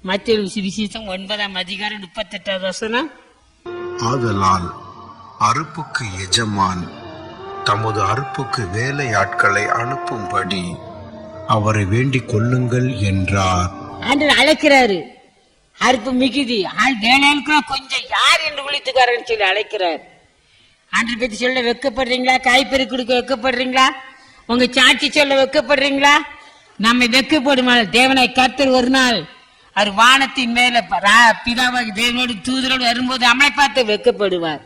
மத்தேயு சுவிசேஷம் 9:38. ஆதலால் அறுப்புக்கு எஜமான் தமது அறுப்புக்கு வேலையாட்களை அனுப்பும்படி அவரை வேண்டிக் கொள்ளுங்கள் என்றார். ஆண்டவர் அழைக்கிறாரு. அறுப்பு மிகுதி, ஆள் வேலையாளுக்கு கொஞ்சம், யார் என்று விழித்துக்காரன்னு சொல்லி அழைக்கிறார். ஆண்டவர் பத்தி சொல்ல வெக்கப்படுறீங்களா? காய்கறி கொடுக்க வெக்கப்படுறீங்களா? உங்க சாட்சி சொல்ல வெக்கப்படுறீங்களா? நம்ம வெக்கப்படுமா? தேவனை கர்த்தர் ஒரு நாள் அவர் வானத்தின் மேல பிதாவாகி தேவனோடு தூதரோடு வரும்போது நம்மளை பார்த்து வெக்கப்படுவார்.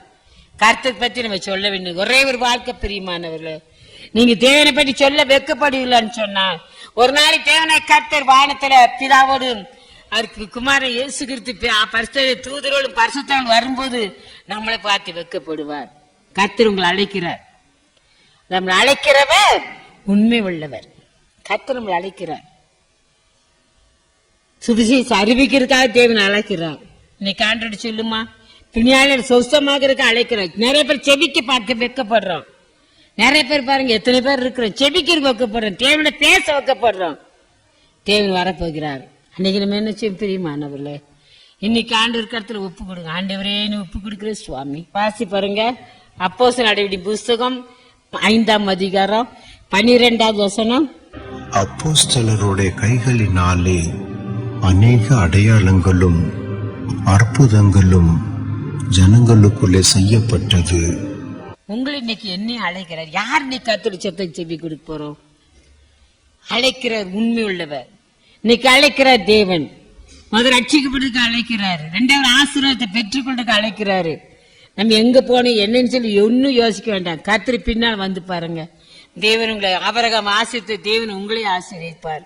கர்த்தர் பத்தி நம்ம சொல்ல வேண்டும். ஒரே ஒரு வாழ்க்கை பிரியமானவர்களே, நீங்க தேவனை பற்றி சொல்ல வெக்கப்படுவீங்களான்னு சொன்னா, ஒரு நாளைக்கு தேவனை கர்த்தர் வானத்துல பிதாவோடு அவருக்கு குமாரன் இயேசு கிறிஸ்து பரிசுத்த தூதரோடும் பரிசுத்தரோடும் வரும்போது நம்மளை பார்த்து வெக்கப்படுவார். கர்த்தர் உங்களை அழைக்கிறார். நம்மளை அழைக்கிறவர் உண்மை உள்ளவர். கர்த்தர் நம்மளை அழைக்கிறார். சுவிசேஷம் அறிவிக்கிறதுக்காக தேவன் அழைக்கிறார். இன்னைக்கு ஆண்டவர் சொல்லுமா, பின்னால சொசமாக அழைக்கிறார். நிறைய பேர் செபிக்க பார்க்க வெக்கப்படுறோம். நிறைய பேர் பாருங்க, எத்தனை பேர் இருக்கிறோம் செபிக்கிறது வைக்கப்படுறோம், தேவனை பேச வைக்கப்படுறோம். தேவன் வரப்போகிறார். அன்னைக்கு நம்ம என்ன செய்ய பிரியமானவர்களே, இன்னைக்கு ஆண்டவர் கருத்துல ஒப்பு கொடுங்க. ஆண்டவரே ஒப்பு கொடுக்கிற சுவாமி. வாசி பாருங்க, அப்போஸ்தலர் நடவடிக்கை புஸ்தகம் 5:12. அப்போஸ்தலருடைய கைகளினாலே அநேக அடையாளங்களும் அற்புதங்களும் ஜனங்களுக்குள்ளே செய்யப்பட்டது. உங்களை இன்னைக்கு என்ன அழைக்கிறார்? யார் இன்னைக்கு கர்த்தருடைய சத்தத்தை செவி கொடுக்க போறோம்? அழைக்கிறார் உண்மை உள்ளவர். இன்னைக்கு அழைக்கிறார் தேவன். முதல் ரட்சிக்கப்படுறதுக்கு அழைக்கிறாரு, 2வது ஆசீர்வாதத்தை பெற்றுக்கொள்றதுக்கு அழைக்கிறாரு. நம்ம எங்க போனோம் என்னன்னு சொல்லி ஒன்னும் யோசிக்க வேண்டாம். கர்த்தர் பின்னால் வந்து பாருங்க. தேவன் உங்களை ஆபிரகாம் ஆசீர்வதித்த தேவன் உங்களையும் ஆசீர்வதிப்பார்.